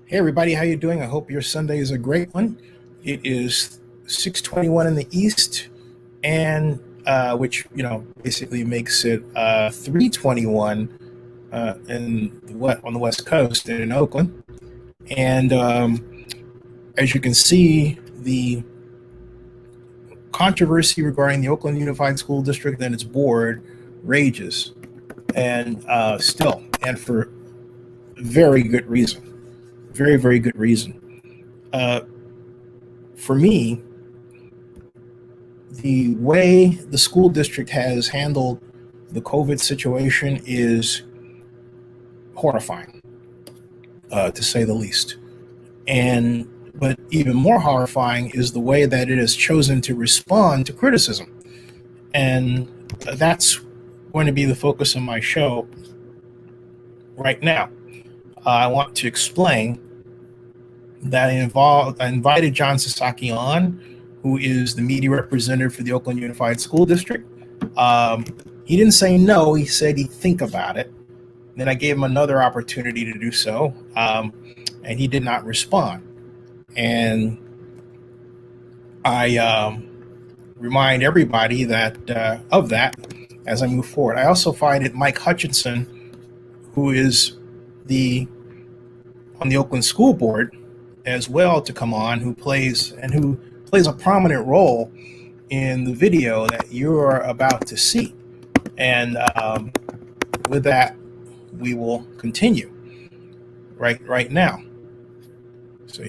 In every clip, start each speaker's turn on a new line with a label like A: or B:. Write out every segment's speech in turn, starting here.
A: Hey everybody, how you doing? I hope your Sunday is a great one. It is 6:21 in the East, and which basically makes it 3:21 in on the West Coast in Oakland. And as you can see, the controversy regarding the Oakland Unified School District and its board rages, and still, and for very good reason, very very good reason. Uh, for me, the way the school district has handled the COVID situation is horrifying, to say the least. And but even more horrifying is the way that it has chosen to respond to criticism, and that's going to be the focus of my show right now. I want to explain that I invited John Sasaki on, who is the media representative for the Oakland Unified School District. He didn't say no, he said he'd think about it. Then I gave him another opportunity to do so, and he did not respond. And I remind everybody that of that as I move forward. I also find it Mike Hutchinson, who is on the Oakland School Board as well, to come on, who plays a prominent role in the video that you're about to see. And with that, we will continue right now. So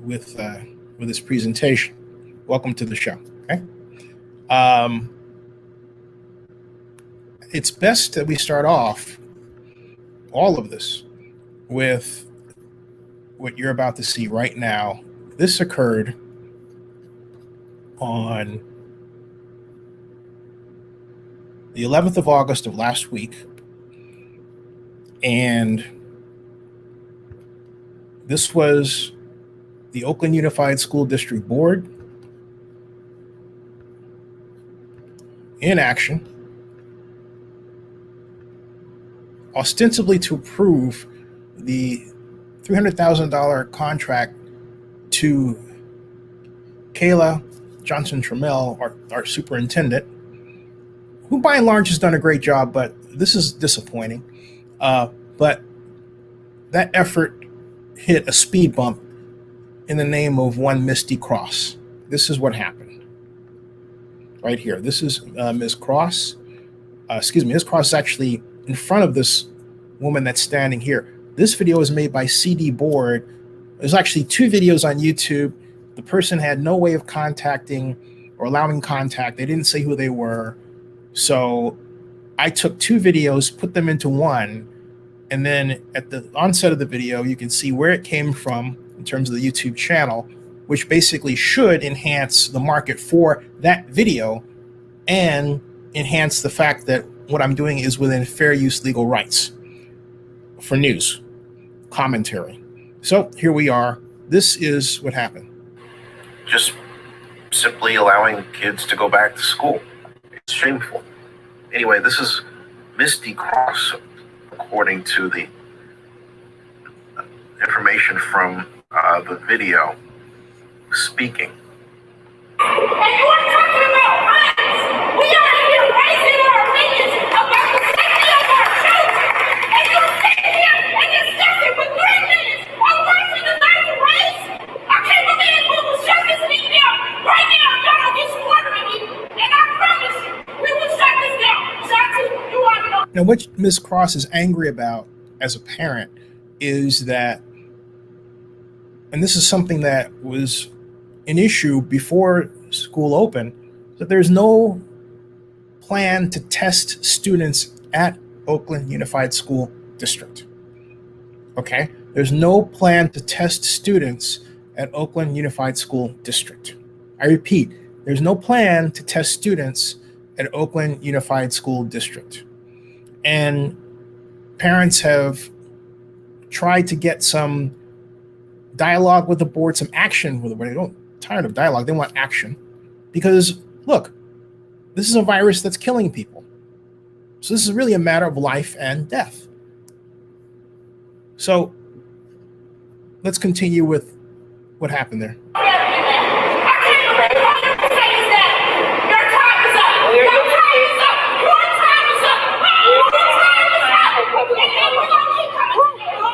A: with this presentation, welcome to the show. Okay, it's best that we start off all of this with what you're about to see right now. This occurred on the 11th of August of last week, and this was the Oakland Unified School District Board in action, ostensibly to approve the $300,000 contract to Kayla Johnson-Trammell, our superintendent, who by and large has done a great job, but this is disappointing. But that effort hit a speed bump in the name of one Misty Cross. This is what happened right here. This is Ms. Cross. Ms. Cross is actually in front of this woman that's standing here. This video is made by CD Board. There's actually two videos on YouTube. The person had no way of contacting or allowing contact. They didn't say who they were. So I took two videos, put them into one, and then at the onset of the video, you can see where it came from in terms of the YouTube channel, which basically should enhance the market for that video and enhance the fact that what I'm doing is within fair use legal rights for news commentary. So here we are. This is what happened.
B: Just simply allowing kids to go back to school. It's shameful. Anyway, this is Misty Cross, according to the information from the video, speaking.
C: And you are talking about rights. We are here raising our opinions about the safety of our children. And you're sitting here and discussing for 3 minutes on watching the life of race. I can't believe we will shut this meeting down right now. Y'all don't get smarter than me. And I promise you, we will shut this down. Shatu, you want to know.
A: Now, what Ms. Cross is angry about as a parent is that, and this is something that was an issue before school opened, that there's no plan to test students at Oakland Unified School District. Okay? There's no plan to test students at Oakland Unified School District. I repeat, there's no plan to test students at Oakland Unified School District. And parents have tried to get some dialogue with the board, some action with the board. They don't tired of dialogue. They want action, because look, this is a virus that's killing people. So this is really a matter of life and death. So let's continue with what happened there.
C: I can't believe all you can say is that your time is up. Your time is up. Your time is up. Your time is up. And then we're going to keep coming to your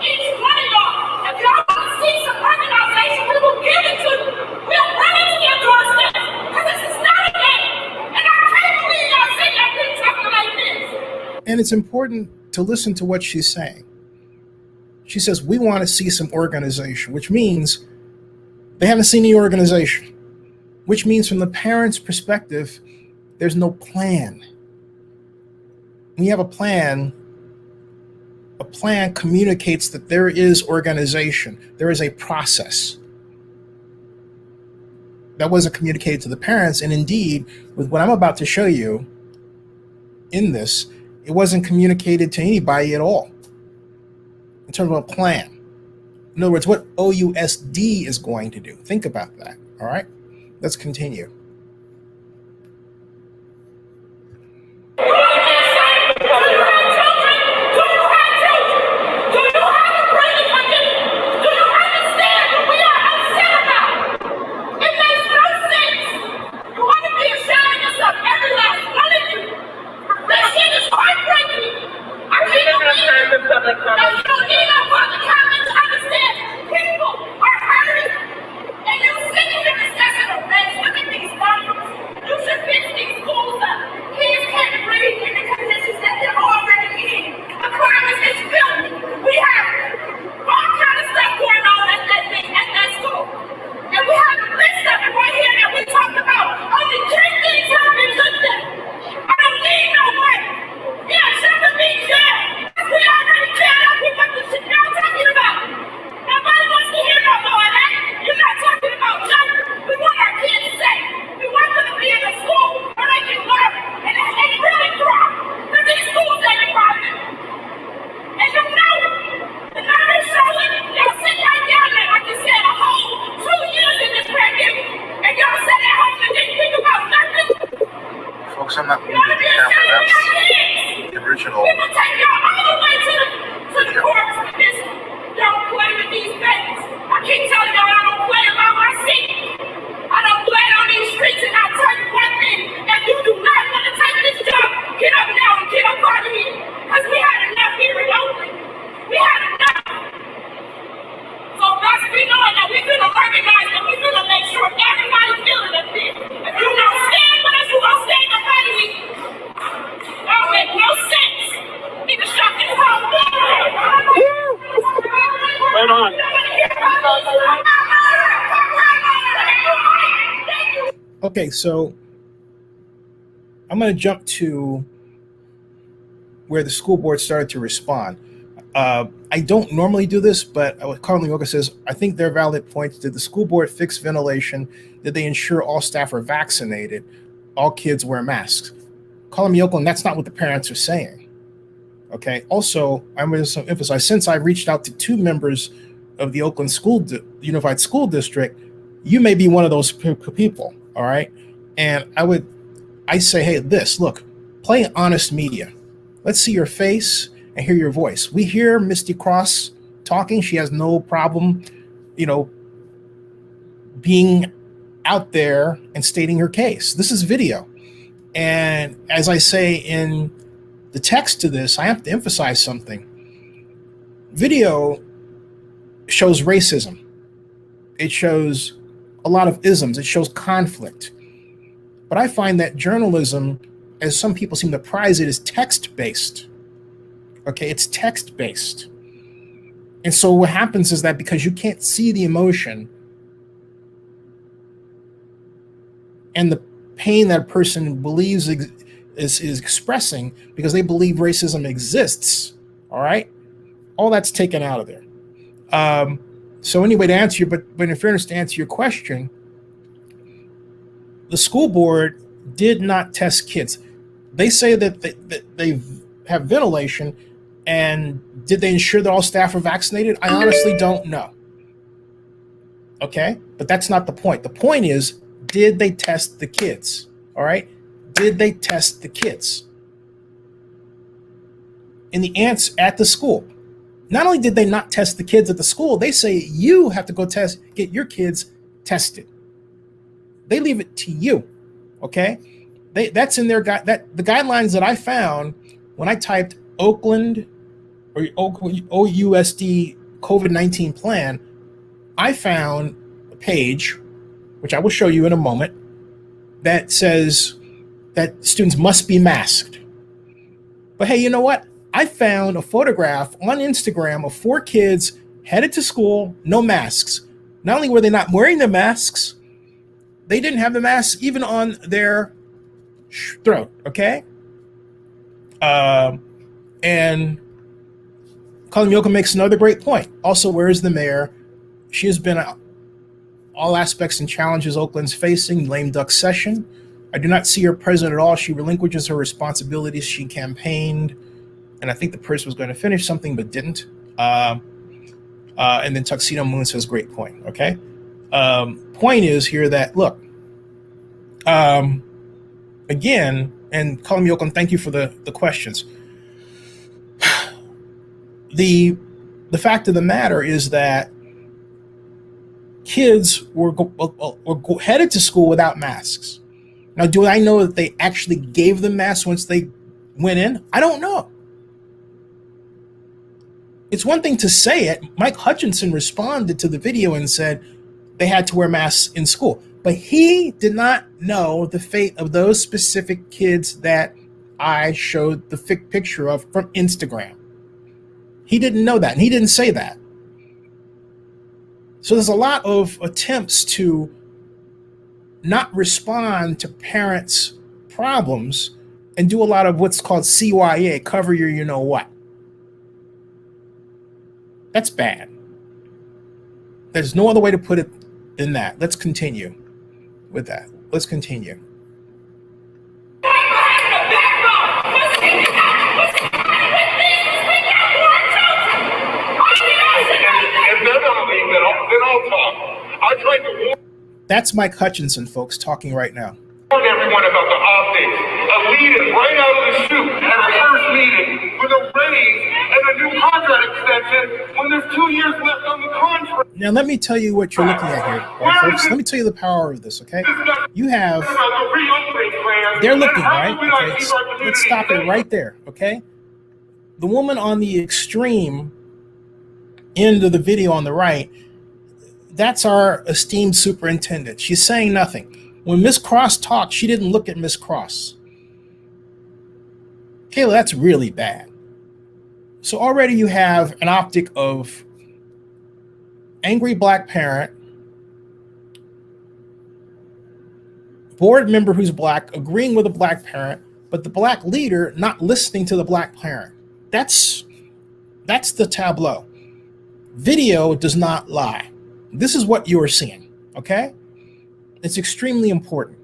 C: each one of y'all. If y'all want to see some organization, we will give it to you. We'll run it to your doorstep. Because this is not a game. And I can't believe y'all sitting up here talking like this.
A: And it's important to listen to what she's saying. She says, we want to see some organization, which means they haven't seen any organization, which means from the parents' perspective, there's no plan. When you have a plan communicates that there is organization, there is a process. That wasn't communicated to the parents, and indeed, with what I'm about to show you in this, it wasn't communicated to anybody at all in terms of a plan. In other words, what OUSD is going to do. Think about that, all right? Let's continue.
B: I'm not moving the camera. That's the original.
C: We will take y'all all the way to the courts with this. Don't play with these babies. I keep telling y'all I don't play about my seat. I don't play on these streets, and I'll tell you one thing. If you do not want to take this job, get up now and get up out of here. Because we had enough here in Oakland. We had enough. So let's be knowing that we're going to organize and we're going to make sure everybody's feeling up there. If you don't stand with us, you're going to stand up out of here. That don't make no sense. You need to shut this whole thing down.
D: Right on.
A: Okay, so I'm going to jump to where the school board started to respond. I don't normally do this, but what Carlin Yoga says, I think they're valid points. Did the school board fix ventilation? Did they ensure all staff are vaccinated? All kids wear masks? Carlin Yoga, that's not what the parents are saying. Okay. Also, I'm going to emphasize, since I reached out to 2 members of the Oakland Unified School District, you may be one of those people. All right. And I say, hey, look, play honest media. Let's see your face and hear your voice. We hear Misty Cross talking. She has no problem, being out there and stating her case. This is video. And as I say in the text to this, I have to emphasize something. Video shows racism. It shows a lot of isms. It shows conflict. But I find that journalism, as some people seem to prize it, is text-based. Okay, it's text-based. And so what happens is that because you can't see the emotion and the pain that a person believes is expressing because they believe racism exists, all right? All that's taken out of there. So anyway, to answer you, but in fairness, to answer your question, the school board did not test kids. They say that they have ventilation, and did they ensure that all staff are vaccinated? I honestly don't know. Okay, but that's not the point. The point is, did they test the kids? All right, did they test the kids? And the answer at the school, Not only did they not test the kids at the school, they say you have to go get your kids tested. They leave it to you, okay? That's in their the guidelines that I found when I typed Oakland or OUSD COVID-19 plan. I found a page, which I will show you in a moment, that says that students must be masked. But hey, you know what? I found a photograph on Instagram of 4 kids headed to school, no masks. Not only were they not wearing the masks, they didn't have the masks even on their throat, okay? And Colin Yoka makes another great point. Also, where is the mayor? She has been all aspects and challenges Oakland's facing, lame duck session. I do not see her present at all. She relinquishes her responsibilities. She campaigned, and I think the person was going to finish something but didn't. And then Tuxedo Moon says, great point, okay? Point is here that, look, again, and Colin Yoakum, thank you for the questions. The fact of the matter is that kids were headed to school without masks. Now, do I know that they actually gave them masks once they went in? I don't know. It's one thing to say it. Mike Hutchinson responded to the video and said they had to wear masks in school. But he did not know the fate of those specific kids that I showed the picture of from Instagram. He didn't know that, and he didn't say that. So there's a lot of attempts to not respond to parents' problems and do a lot of what's called CYA, cover your you know what. That's bad. There's no other way to put it than that. Let's continue with that. Let's continue. That's Mike Hutchinson, folks, talking right now.
E: Warn everyone about the optics. A leader right out of the chute at our first meeting with a raise and a new contract extension when there's 2 years left on the contract.
A: Now, let me tell you what you're looking at here, folks. Let me tell you the power of this, okay? You have, they're looking, right? Okay, let's stop it right there, okay? The woman on the extreme end of the video on the right, that's our esteemed superintendent. She's saying nothing. When Miss Cross talked, she didn't look at Miss Cross. Kayla, that's really bad. So already you have an optic of angry black parent, board member who's black, agreeing with a black parent, but the black leader not listening to the black parent. That's the tableau. Video does not lie. This is what you are seeing, okay? It's extremely important.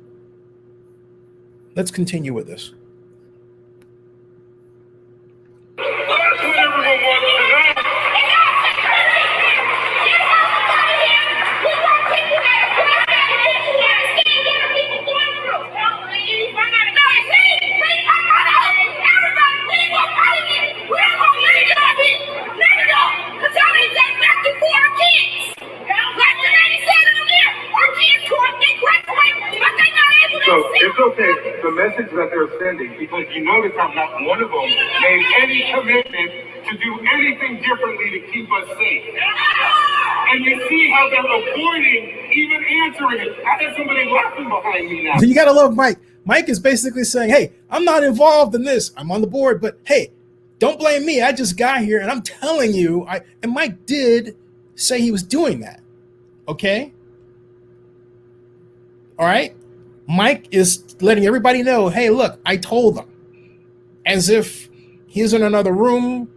A: Let's continue with this.
E: It's okay, the message that they're sending, because you notice how not one of them made any commitment to do anything differently to keep us safe. And you see how they're avoiding even answering it. I have somebody laughing behind me now.
A: You gotta love Mike. Mike is basically saying, hey, I'm not involved in this. I'm on the board, but hey, don't blame me. I just got here and I'm telling you, and Mike did say he was doing that, okay? All right? Mike is letting everybody know, hey, look, I told them. As if he's in another room.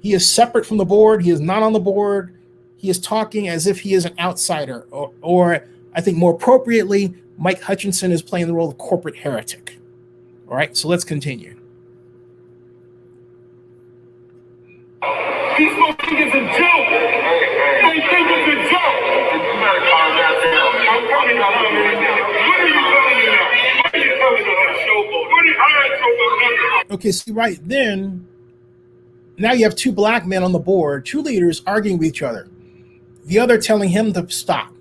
A: He is separate from the board. He is not on the board. He is talking as if he is an outsider. Or I think more appropriately, Mike Hutchinson is playing the role of corporate heretic. All right, so let's continue.
E: These folks think it's a joke. They think it's a joke. You better calm that down. I'm coming out of it now. What are you telling me now? What are you telling me now? Showboat. What are you telling me?
A: Okay, see, right then, Now you have two black men on the board, two leaders arguing with each other, the other telling him to stop.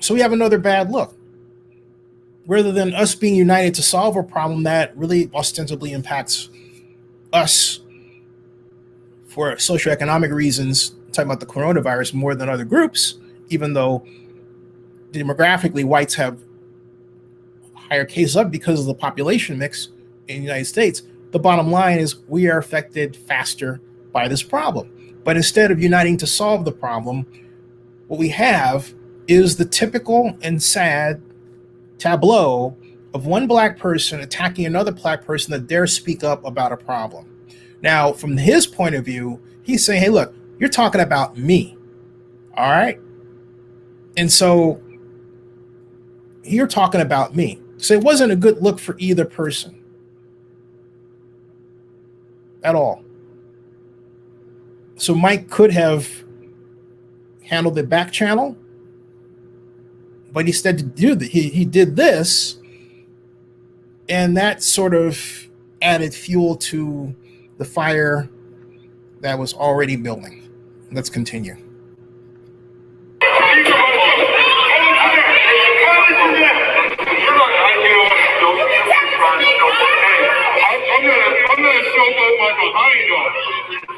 A: So we have another bad look. Rather than us being united to solve a problem that really ostensibly impacts us for socioeconomic reasons, talking about the coronavirus more than other groups, even though demographically whites have higher cases up because of the population mix in the United States, the bottom line is we are affected faster by this problem. But instead of uniting to solve the problem, what we have is the typical and sad tableau of one black person attacking another black person that dare speak up about a problem. Now, from his point of view, he's saying, hey, look, you're talking about me. All right. And so you're talking about me. So it wasn't a good look for either person at all. So Mike could have handled the back channel, but instead he did this, and that sort of added fuel to the fire that was already building. Let's continue.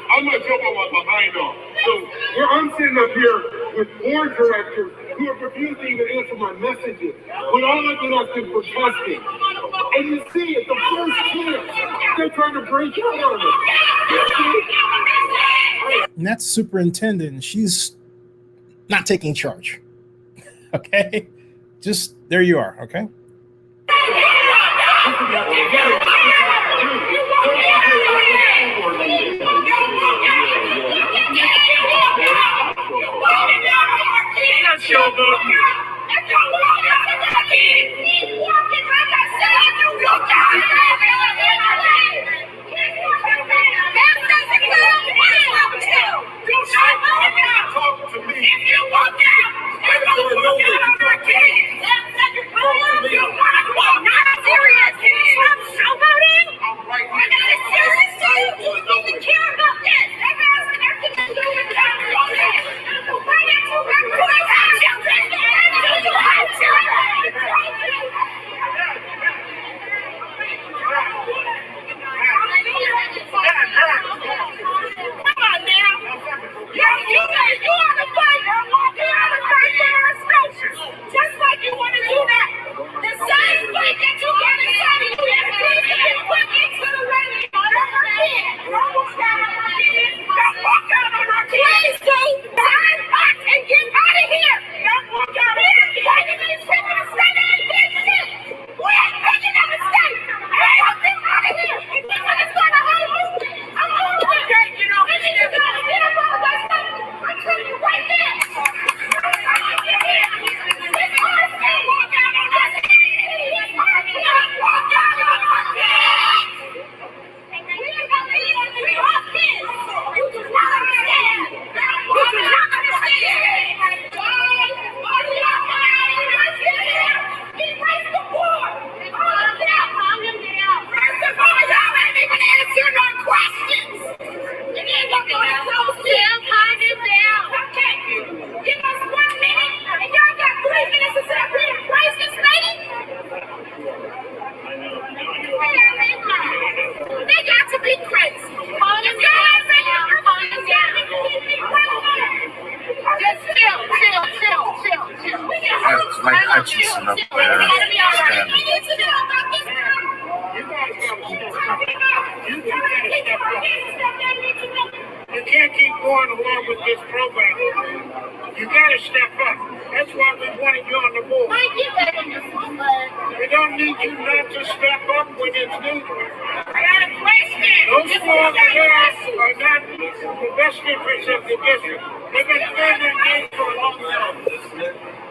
E: I'm gonna jump on my behind on. So here I'm sitting up here with board directors who are refusing to even answer my messages when all I've been asking for testing. And you see it, the first chance, they're trying to break out on it.
A: And that's superintendent. She's not taking charge. Okay? Just there you are, okay?
E: You can't keep going along with this program. You gotta step up. That's why we wanted you on the board. We don't need you not to step up when it's needed.
C: I got a question.
E: Those four guys are not the best interests of the district. They've been playing their game for a long time.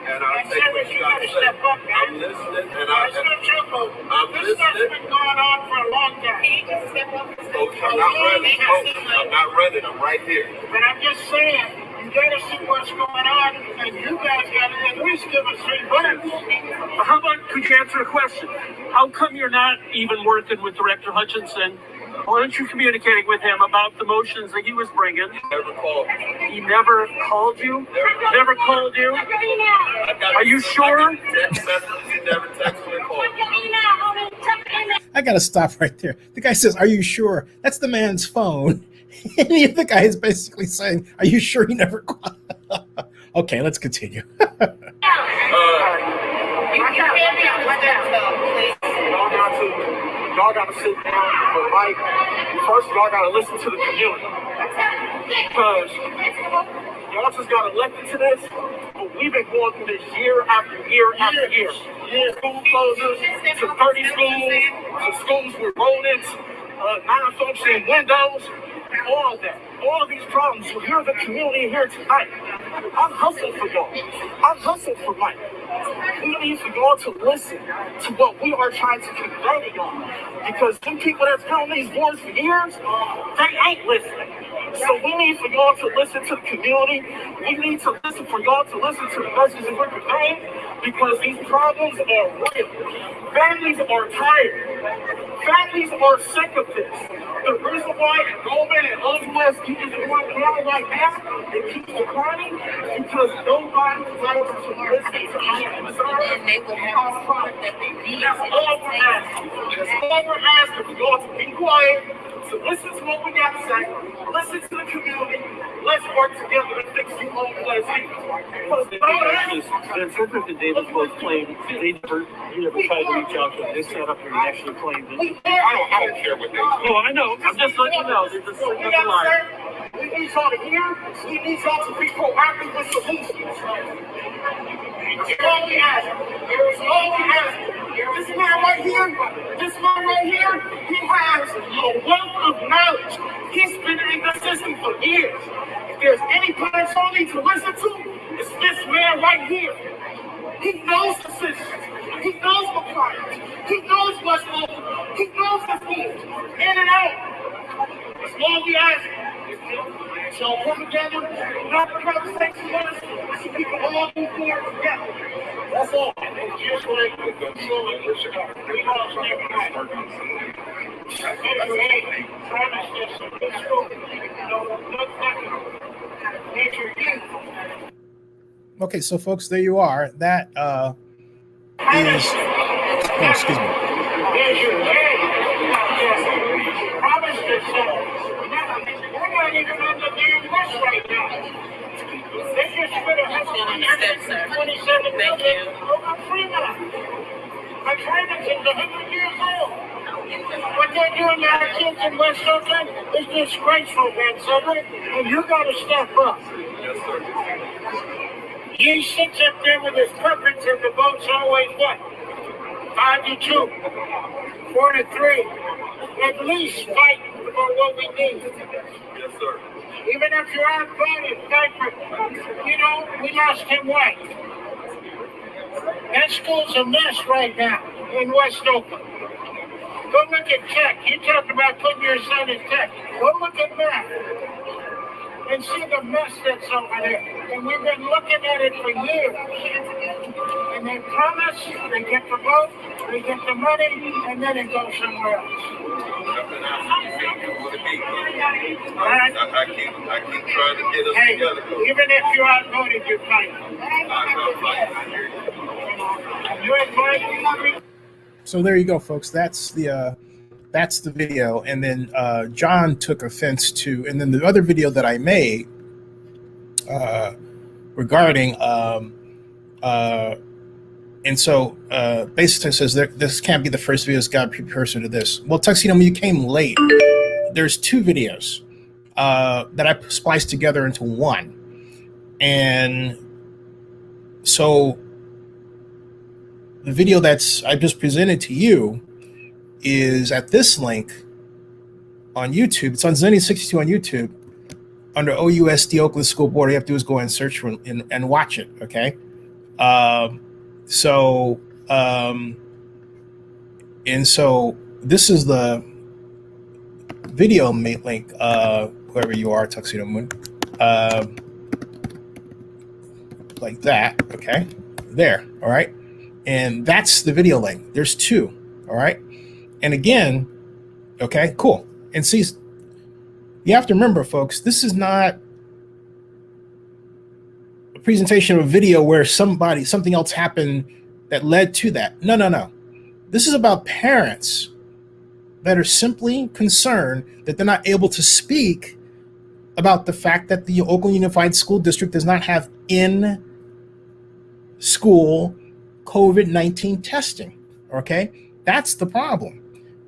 F: And I'll take what you gotta say. I'm listening, and I'm
E: This stuff's
F: listening.
E: been going on for a long time.
F: Folks, I'm not running. Folks, I'm not running. I'm right here.
E: But I'm just saying, you gotta see what's going on, and you guys gotta at least give us 3 votes.
D: How about, could you answer a question? How come you're not even working with Director Hutchinson Why aren't you communicating with him about the motions that he was bringing?
F: Never called.
D: He never called you? Never called you? Are you sure?
F: Text messages, he never texted or called.
A: I gotta stop right there. The guy says, "Are you sure?" That's the man's phone, and the other guy is basically saying, "Are you sure he never called?" Okay, let's continue.
D: Y'all got to sit down, but like, first y'all got to listen to the community. Because y'all just got elected to this, but we've been going through this year after year after year. School closures, to 30 schools, to schools with rodents, non-functioning windows, all that. All of these problems. So here's the community here tonight. I'm hustling for y'all. I'm hustling for Mike. We need for y'all to listen to what we are trying to convey to y'all. Because them people that's been on these boards for years, they ain't listening. So we need for y'all to listen to the community. We need to listen for y'all to listen to the messages we're conveying, because these problems are real. Families are tired. Families are sick of this. The reason why enrollment and OUSD is going down right now and keeps declining is because nobody wants to listen to our concerns and our problems. That's all we're asking. That's all we're asking for y'all to be quiet, to listen to what we got to say, listen to the community. Let's work together to fix the OUSD.
G: The interpreter Davis was claimed you never tried to reach out to them. They set up and actually claimed it.
F: I don't care what they do.
G: Oh, I know. I'm just letting you know. They're just
D: We
G: setting up a line.
D: need y'all to hear. We need y'all to be proactive with solutions. That's all we ask. That's all we ask. This man right here, he has a wealth of knowledge. He's been in the system for years. If there's any parents y'all need to listen to, it's this man right here. He knows the system. He knows the products. He knows what's open. He knows the field, in and out. That's all we ask. So come together, have a conversation with us, so we can all move forward together. That's all. And just like the controlling we all stand behind. Travis just some good school. Nature youth.
A: Okay, so folks, there you are. That is. Oh, excuse me.
D: There's your name. Promise yourself. We're not even on the damn list right now. They just spent $127 million over Fremont. My Fremont's is 100 years old. What they're doing to our kids in West Oakland is disgraceful, man, Summer, and you gotta step up.
F: Yes, sir.
D: He sits up there with his puppets and the vote's always what? 5-2, 4-3. At least fight for what we need.
F: Yes, sir.
D: Even if you're outvoted, fight for, we lost him White. That school's a mess right now in West Oakland. Go look at Tech. You talked about putting your son in Tech. Go look at that. And see the mess that's over there. And we've been looking at it for years. And they promise, they get the vote, they get the money, and then it goes somewhere else. Right?
F: I keep trying to get us
D: Hey,
F: together.
D: even if you're outvoted, you're fighting. You're fighting.
A: So there you go, folks. That's the video. And then John took offense to, and then the other video that I made regarding, and so basically says this can't be the first video that's got a precursor to this. Well, Tuxedo, you came late. There's two videos that I spliced together into one. And so the video I just presented to you is at this link on YouTube. It's on Zennie 62 on YouTube under OUSD Oakland School Board. All you have to do is go and search for and watch it. Okay. And so this is the video link, whoever you are, Tuxedo Moon, like that. Okay. There. All right. And that's the video link. There's two. All right. And again, okay, cool. And see, you have to remember, folks, this is not a presentation of a video where something else happened that led to that. No. This is about parents that are simply concerned that they're not able to speak about the fact that the Oakland Unified School District does not have in-school COVID-19 testing, okay? That's the problem.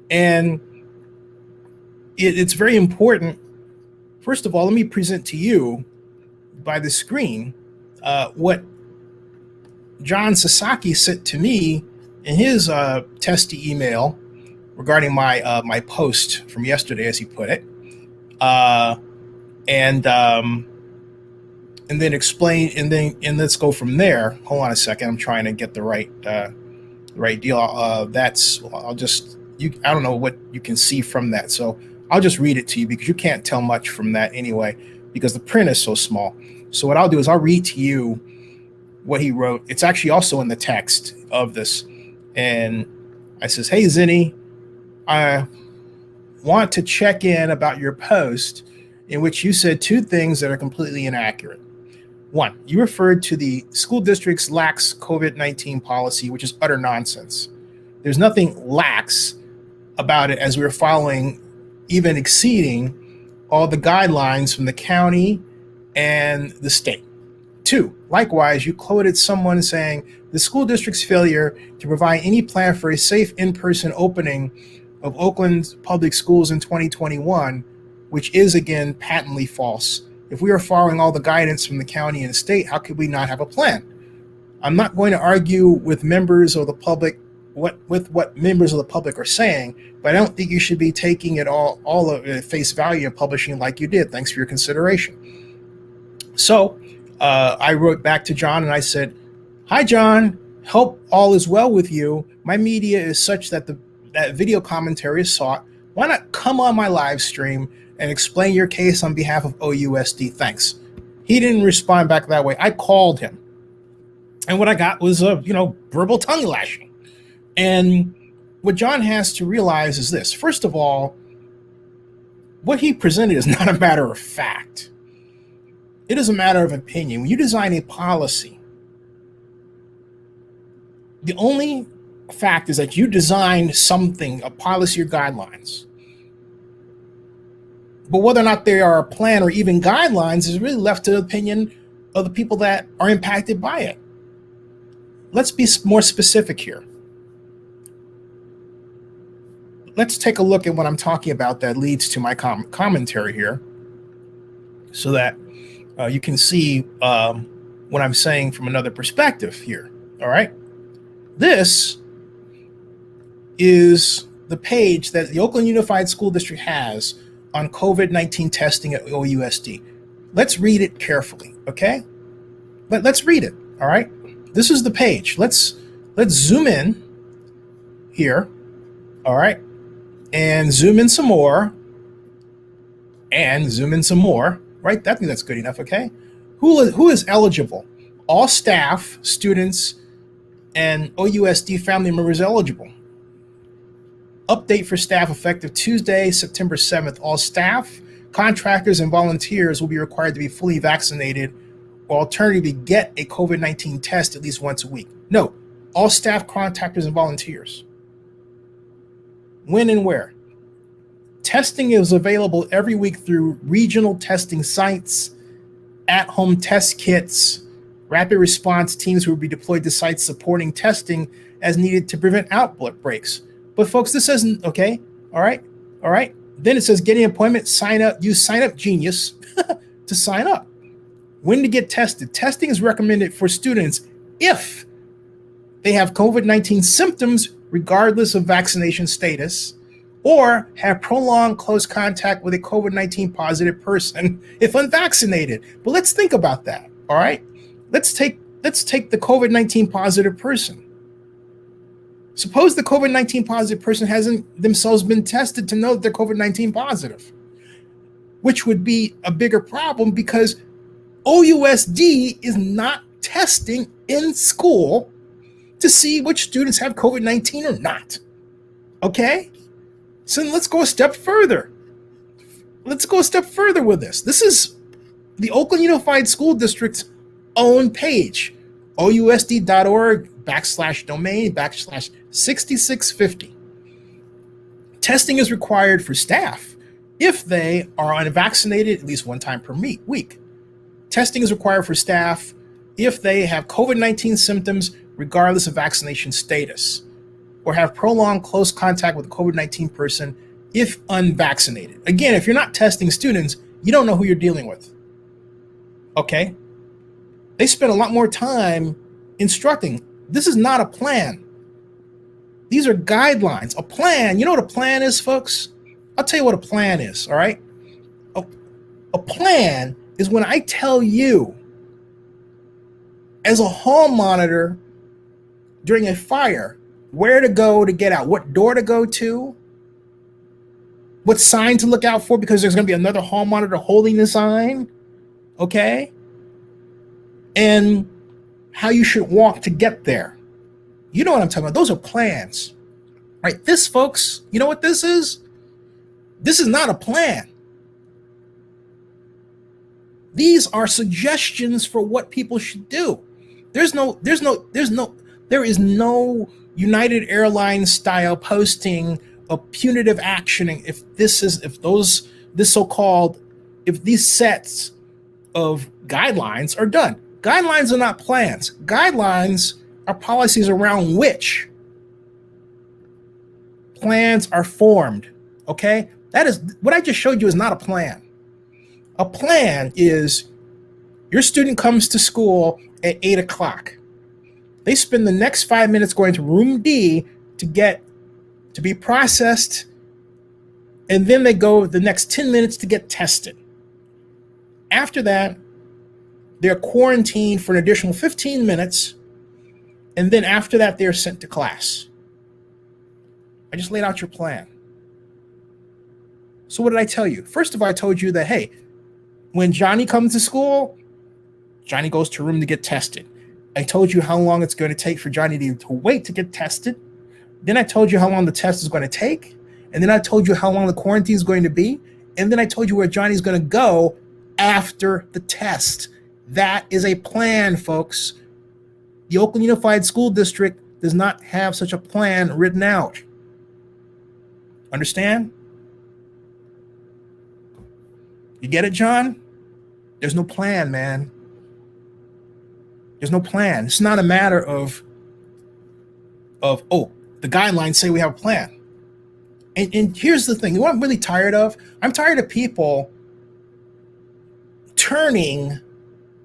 A: And it's very important. First of all, let me present to you by the screen what John Sasaki sent to me in his testy email regarding my post from yesterday, as he put it, and then explain, and let's go from there. Hold on a second, I'm trying to get the right deal. I don't know what you can see from that, so I'll just read it to you because you can't tell much from that anyway because the print is so small. So what I'll do is I'll read to you what he wrote. It's actually also in the text of this, and I says, "Hey Zennie, I want to check in about your post in which you said two things that are completely inaccurate. One, you referred to the school district's lax COVID-19 policy, which is utter nonsense. There's nothing lax about it, as we were following, even exceeding all the guidelines from the county and the state. Two, likewise, you quoted someone saying the school district's failure to provide any plan for a safe in-person opening of Oakland public schools in 2021, which is again patently false. If we are following all the guidance from the county and the state, how could we not have a plan? I'm not going to argue with members of the public what members of the public are saying, but I don't think you should be taking it all of it at face value and publishing like you did. Thanks for your consideration." So I wrote back to John and I said, "Hi John, hope all is well with you. My media is such that that video commentary is sought. Why not come on my live stream and explain your case on behalf of OUSD? Thanks." He didn't respond back that way. I called him, and what I got was a verbal tongue lashing. And what John has to realize is this: first of all, what he presented is not a matter of fact. It is a matter of opinion. When you design a policy, the only fact is that you designed something, a policy or guidelines. But whether or not they are a plan or even guidelines is really left to the opinion of the people that are impacted by it. Let's be more specific here. Let's take a look at what I'm talking about that leads to my commentary here, so that you can see what I'm saying from another perspective here. All right. This is the page that the Oakland Unified School District has on COVID-19 testing at OUSD. Let's read it carefully, okay? Let's read it, all right? This is the page. Let's zoom in here, all right? And zoom in some more, and zoom in some more, right? I think that's good enough, okay? Who is eligible? All staff, students, and OUSD family members eligible. Update for staff effective Tuesday, September 7th. All staff, contractors, and volunteers will be required to be fully vaccinated or alternatively get a COVID-19 test at least once a week. No, all staff, contractors, and volunteers. When and where? Testing is available every week through regional testing sites, at-home test kits, rapid response teams who will be deployed to sites supporting testing as needed to prevent outbreaks. But folks, this isn't okay. All right. Then it says getting an appointment, sign up, use Sign Up Genius to sign up. When to get tested. Testing is recommended for students if they have COVID-19 symptoms, regardless of vaccination status, or have prolonged close contact with a COVID-19 positive person if unvaccinated. But let's think about that. All right. Let's take the COVID-19 positive person. Suppose the COVID-19 positive person hasn't themselves been tested to know that they're COVID-19 positive, which would be a bigger problem because OUSD is not testing in school to see which students have COVID-19 or not. Okay? So let's go a step further. let's go a step further with this. This is the Oakland Unified School District's own page, ousd.org/domain/6650. Testing is required for staff if they are unvaccinated at least one time per week. Testing is required for staff if they have COVID-19 symptoms regardless of vaccination status, or have prolonged close contact with a COVID-19 person if unvaccinated. Again, if you're not testing students, you don't know who you're dealing with. Okay? They spend a lot more time instructing. This is not a plan. These are guidelines. A plan, you know what a plan is, folks? I'll tell you what a plan is, all right? A plan is when I tell you, as a hall monitor during a fire, where to go to get out, what door to go to, what sign to look out for, because there's going to be another hall monitor holding the sign, okay? And how you should walk to get there. You know what I'm talking about. Those are plans, right? This, folks, you know what this is? This is not a plan. These are suggestions for what people should do. There is no United Airlines style posting of punitive action if these sets of guidelines are done. Guidelines are not plans. Guidelines are policies around which plans are formed. Okay? That is what I just showed you is not a plan. A plan is your student comes to school at 8 o'clock. They spend the next 5 minutes going to room D to be processed, and then they go the next 10 minutes to get tested. After that, they're quarantined for an additional 15 minutes, and then after that, they're sent to class. I just laid out your plan. So what did I tell you? First of all, I told you that, hey, when Johnny comes to school, Johnny goes to a room to get tested. I told you how long it's going to take for Johnny to wait to get tested. Then I told you how long the test is going to take. And then I told you how long the quarantine is going to be. And then I told you where Johnny's going to go after the test. That is a plan, folks. The Oakland Unified School District does not have such a plan written out. Understand? You get it, John? There's no plan, man. There's no plan. It's not a matter of the guidelines say we have a plan. And here's the thing. You know what I'm really tired of? I'm tired of people turning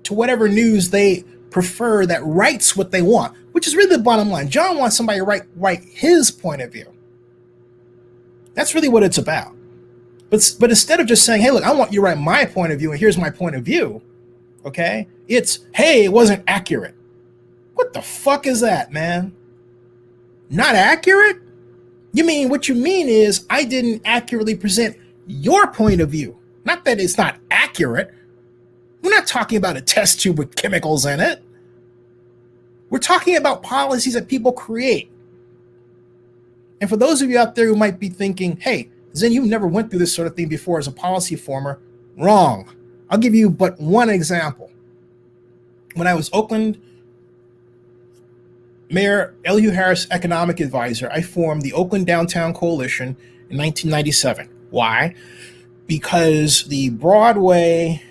A: to whatever news they prefer that writes what they want, which is really the bottom line. John wants somebody to write his point of view. That's really what it's about. But instead of just saying, hey, look, I want you to write my point of view, and here's my point of view, okay? It's, hey, it wasn't accurate. What the fuck is that, man? Not accurate? What you mean is I didn't accurately present your point of view. Not that it's not accurate. We're not talking about a test tube with chemicals in it. We're talking about policies that people create. And for those of you out there who might be thinking, hey, Zen, you never went through this sort of thing before as a policy former. Wrong. I'll give you but one example. When I was Oakland Mayor Elihu Harris Economic Advisor, I formed the Oakland Downtown Coalition in 1997. Why? Because the Broadway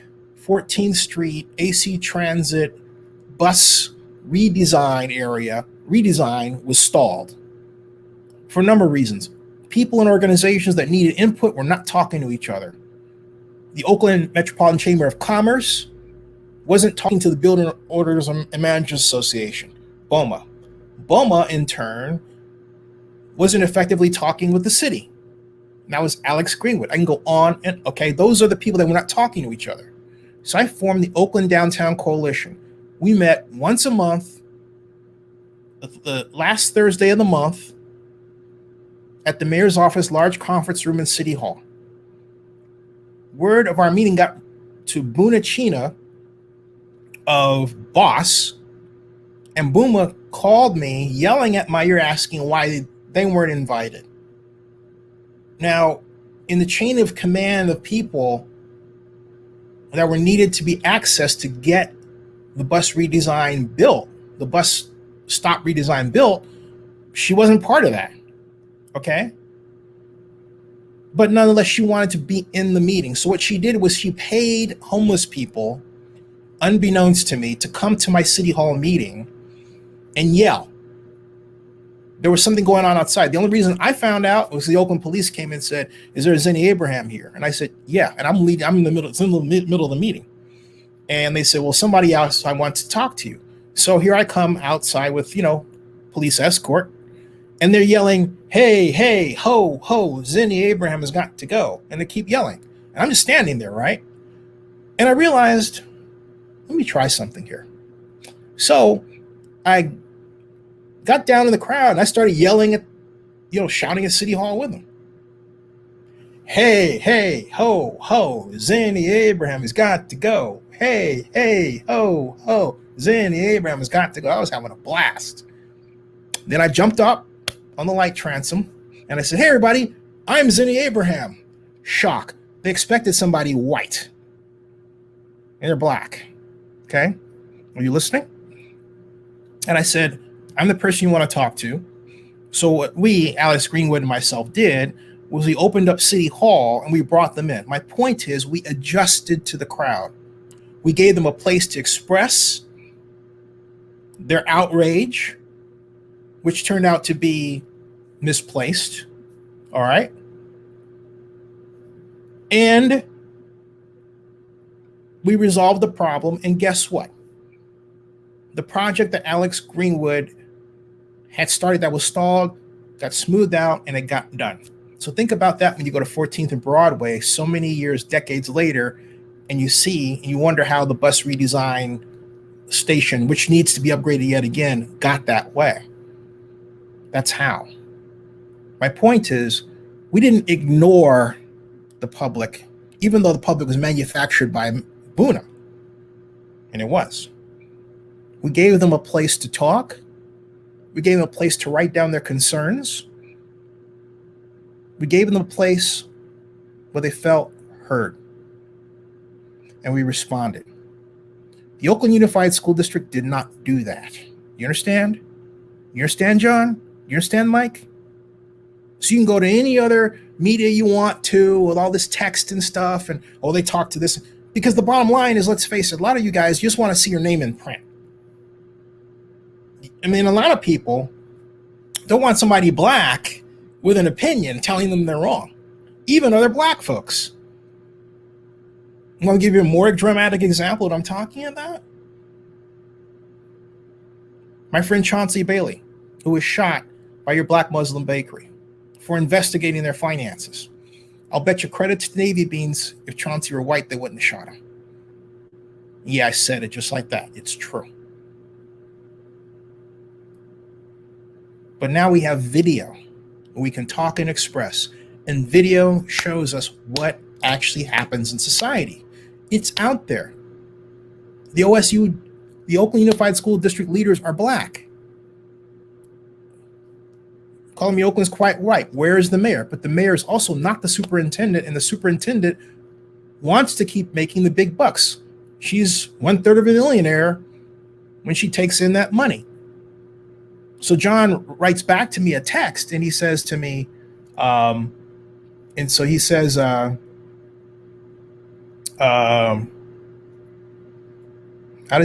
A: 14th Street AC Transit bus redesign was stalled for a number of reasons. People and organizations that needed input were not talking to each other. The Oakland Metropolitan Chamber of Commerce wasn't talking to the Building Owners and Managers Association, BOMA. BOMA, in turn, wasn't effectively talking with the city. And that was Alex Greenwood. I can go on and, okay, those are the people that were not talking to each other. So I formed the Oakland Downtown Coalition. We met once a month, the last Thursday of the month, at the mayor's office, large conference room in City Hall. Word of our meeting got to Buna Chena of Boss, and Buma called me yelling at my ear asking why they weren't invited. Now, in the chain of command of people that were needed to be accessed to get the bus redesign built, the bus stop redesign built, she wasn't part of that. Okay? But nonetheless, she wanted to be in the meeting. So what she did was she paid homeless people, unbeknownst to me, to come to my city hall meeting and yell. There was something going on outside. The only reason I found out was the Oakland police came and said, "Is there a Zennie Abraham here?" And I said, "Yeah." And I'm in the middle. It's in the middle of the meeting. And they said, "Well, somebody else I want to talk to you." So here I come outside with, police escort, and they're yelling, "Hey, hey, ho, ho, Zennie Abraham has got to go." And they keep yelling. And I'm just standing there, right? And I realized, let me try something here. So I got down in the crowd and I started yelling at, shouting at City Hall with them. "Hey, hey, ho, ho, Zennie Abraham has got to go. Hey, hey, ho, ho, Zennie Abraham has got to go." I was having a blast. Then I jumped up on the light transom and I said, "Hey, everybody, I'm Zennie Abraham." Shock. They expected somebody white. And they're black. Okay? Are you listening? And I said, "I'm the person you want to talk to." So what we, Alex Greenwood and myself, did was we opened up City Hall and we brought them in. My point is we adjusted to the crowd. We gave them a place to express their outrage, which turned out to be misplaced. All right? And we resolved the problem. And guess what? The project that Alex Greenwood had started that was stalled got smoothed out and it got done. So think about that when you go to 14th and Broadway so many years, decades later, and you see and you wonder how the bus redesign station, which needs to be upgraded yet again, got that way. That's how. My point is, we didn't ignore the public, even though the public was manufactured by Boona. And it was. We gave them a place to talk. We gave them a place to write down their concerns. We gave them a place where they felt heard. And we responded. The Oakland Unified School District did not do that. You understand? You understand, John? You understand, Mike? So you can go to any other media you want to with all this text and stuff and, oh, they talk to this. Because the bottom line is, let's face it, a lot of you guys just want to see your name in print. I mean, a lot of people don't want somebody black with an opinion telling them they're wrong, even other black folks. I'm going to give you a more dramatic example of what I'm talking about. My friend Chauncey Bailey, who was shot by your black Muslim bakery for investigating their finances. I'll bet you credit to the Navy Beans, if Chauncey were white, they wouldn't have shot him. Yeah, I said it just like that. It's true. But now we have video. We can talk and express. And video shows us what actually happens in society. It's out there. The OSU, the Oakland Unified School District leaders are black. Calling me Oakland's quite right. Where is the mayor? But the mayor is also not the superintendent, and the superintendent wants to keep making the big bucks. She's 1/3 of a millionaire when she takes in that money. So John writes back to me a text, and he says to me, how does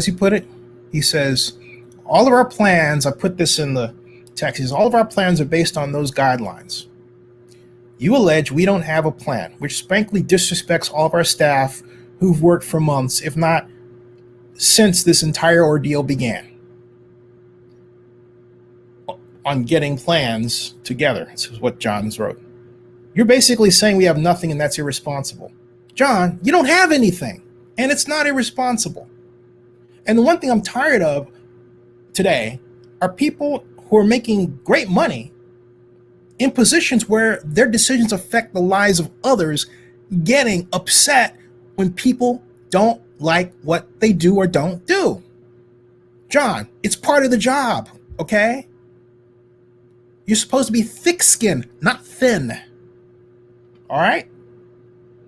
A: he put it? He says, all of our plans, I put this in the text, he says, all of our plans are based on those guidelines. You allege we don't have a plan, which frankly disrespects all of our staff who've worked for months, if not since this entire ordeal began, on getting plans together. This is what John's wrote. You're basically saying we have nothing and that's irresponsible. John, you don't have anything, and it's not irresponsible. And the one thing I'm tired of today are people who are making great money in positions where their decisions affect the lives of others, getting upset when people don't like what they do or don't do. John, it's part of the job, okay? You're supposed to be thick-skinned, not thin. All right?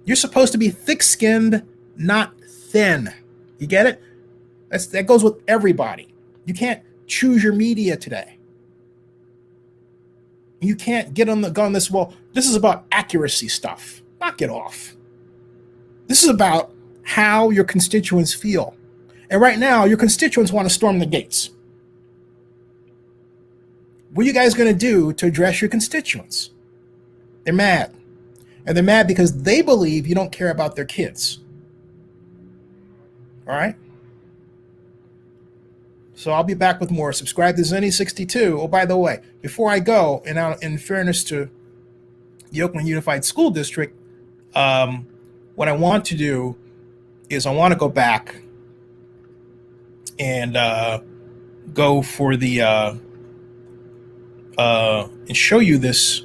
A: You're supposed to be thick-skinned, not thin. You get it? That goes with everybody. You can't choose your media today. You can't get on this, well, this is about accuracy stuff. Knock it off. This is about how your constituents feel. And right now, your constituents want to storm the gates. What are you guys going to do to address your constituents? They're mad. And they're mad because they believe you don't care about their kids. All right? So I'll be back with more. Subscribe to Zennie62. Oh, by the way, before I go, and in fairness to the Oakland Unified School District, what I want to do is I want to go back and go for the and show you this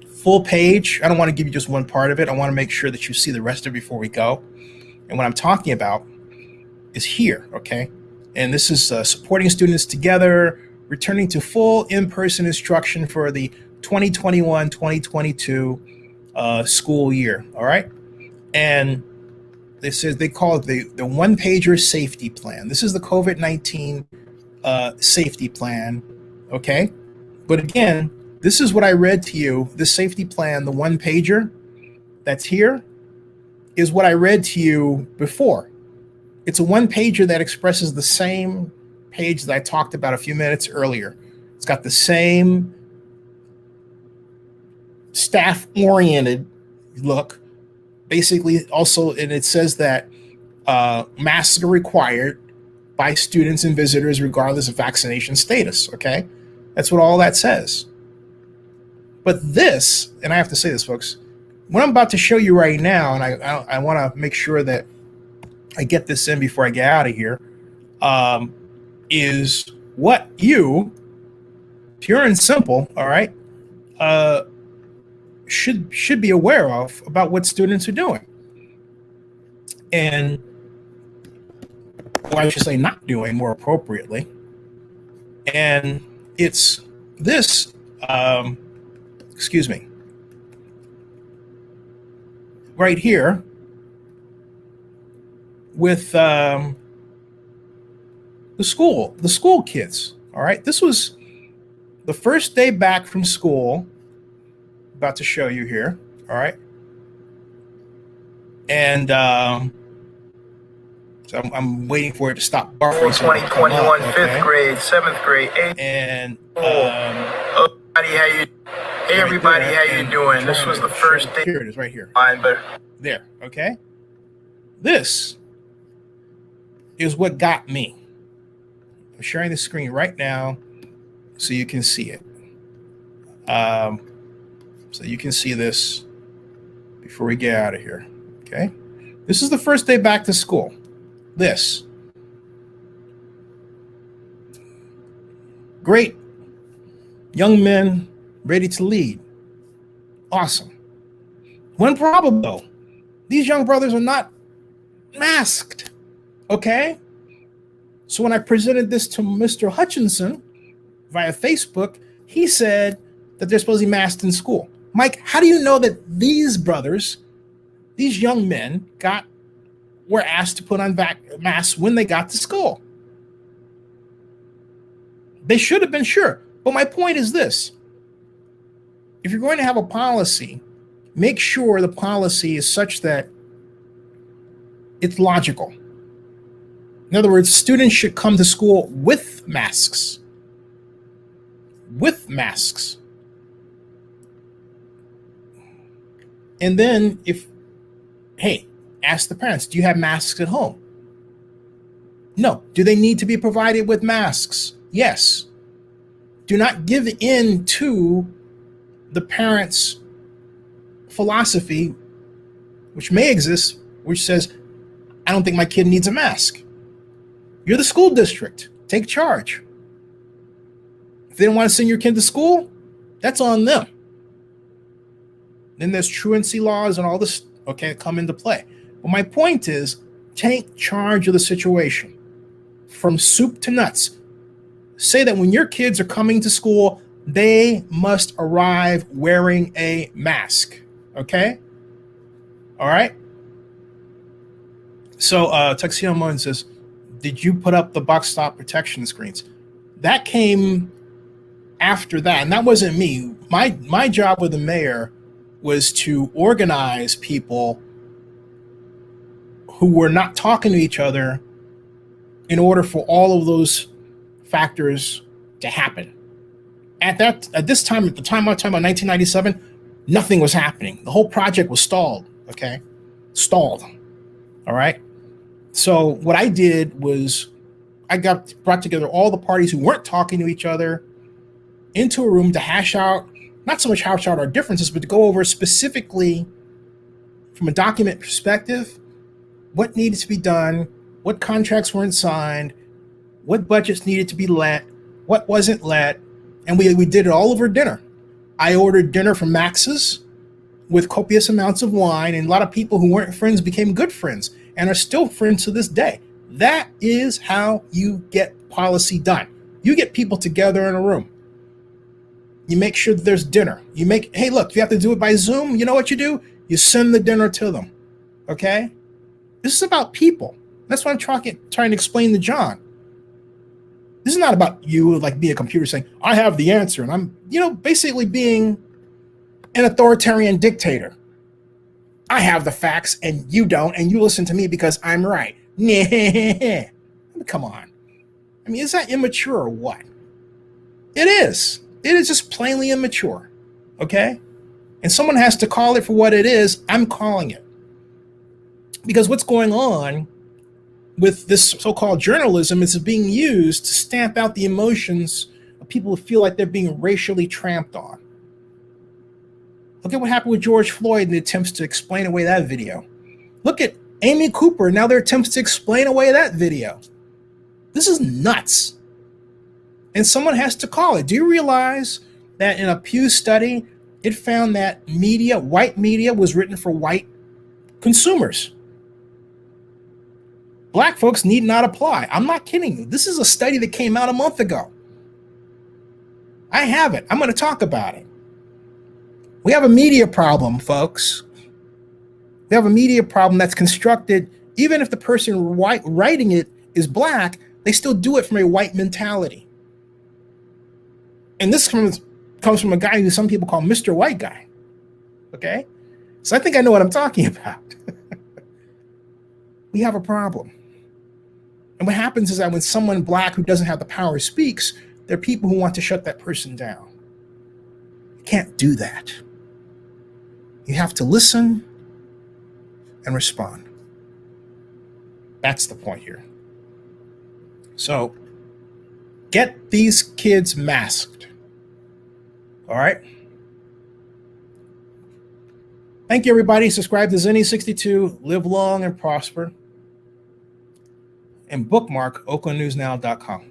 A: full page. I don't want to give you just one part of it. I want to make sure that you see the rest of it before we go. And what I'm talking about is here, okay? And this is supporting students together, returning to full in-person instruction for the 2021-2022 school year, all right? And they call it the one-pager safety plan. This is the COVID-19 safety plan, okay? But again, this is what I read to you. This safety plan, the one-pager that's here, is what I read to you before. It's a one-pager that expresses the same page that I talked about a few minutes earlier. It's got the same staff-oriented look. Basically, also, and it says that masks are required by students and visitors regardless of vaccination status, okay? That's what all that says. But this, and I have to say this, folks, what I'm about to show you right now, and I want to make sure that I get this in before I get out of here, is what you, pure and simple, all right, should be aware of about what students are doing. And, or I should say not doing more appropriately. And it's this, excuse me, right here with the school kids, all right? This was the first day back from school, about to show you here, all right? And so I'm waiting for it to stop buffering.
H: 2021, fifth grade, 7th grade, 8th.
A: And
H: hey everybody, how you doing? This was the first day.
A: Here it is, right here.
H: But
A: There, okay? This is what got me. I'm sharing the screen right now so you can see it. So you can see this before we get out of here, okay? This is the first day back to school. This. Great young men ready to lead. Awesome. One problem, though. These young brothers are not masked, okay? So when I presented this to Mr. Hutchinson via Facebook, he said that they're supposed to be masked in school. Mike, how do you know that these brothers, these young men, were asked to put on masks when they got to school? They should have been sure. But my point is this. If you're going to have a policy, make sure the policy is such that it's logical. In other words, students should come to school with masks. With masks. And then ask the parents, do you have masks at home? No. Do they need to be provided with masks? Yes. Do not give in to the parents' philosophy, which may exist, which says, I don't think my kid needs a mask. You're the school district. Take charge. If they don't want to send your kid to school, that's on them. Then there's truancy laws and all this, okay, come into play. But my point is, take charge of the situation from soup to nuts. Say that when your kids are coming to school, they must arrive wearing a mask, okay? All right. So Tuxedo Moon says, did you put up the box stop protection screens? That came after that, and that wasn't me. My job with the mayor was to organize people who were not talking to each other in order for all of those factors to happen. At the time I'm talking about 1997, nothing was happening. The whole project was stalled. Okay, stalled. All right. So what I did was I brought together all the parties who weren't talking to each other into a room to hash out, not so much hash out our differences, but to go over specifically from a document perspective, what needed to be done, what contracts weren't signed, what budgets needed to be let, what wasn't let, and we did it all over dinner. I ordered dinner from Max's with copious amounts of wine, and a lot of people who weren't friends became good friends and are still friends to this day. That is how you get policy done. You get people together in a room. You make sure that there's dinner. Hey, look, if you have to do it by Zoom, you know what you do? You send the dinner to them, okay? This is about people. That's what I'm trying to explain to John. This is not about you like being a computer saying, I have the answer, and I'm, basically being an authoritarian dictator. I have the facts and you don't, and you listen to me because I'm right. Come on. I mean, is that immature or what? It is. It is just plainly immature. Okay? And someone has to call it for what it is. I'm calling it. Because what's going on with this so-called journalism is being used to stamp out the emotions of people who feel like they're being racially tramped on. Look at what happened with George Floyd and the attempts to explain away that video. Look at Amy Cooper, now their attempts to explain away that video. This is nuts. And someone has to call it. Do you realize that in a Pew study, it found that white media was written for white consumers? Black folks need not apply. I'm not kidding you. This is a study that came out a month ago. I have it. I'm going to talk about it. We have a media problem, folks. We have a media problem that's constructed, even if the person writing it is black, they still do it from a white mentality. And this comes from a guy who some people call Mr. White Guy. Okay? So I think I know what I'm talking about. We have a problem. And what happens is that when someone black who doesn't have the power speaks, there are people who want to shut that person down. You can't do that. You have to listen and respond. That's the point here. So get these kids masked. All right? Thank you, everybody. Subscribe to Zennie62. Live long and prosper. And bookmark oaklandnewsnow.com.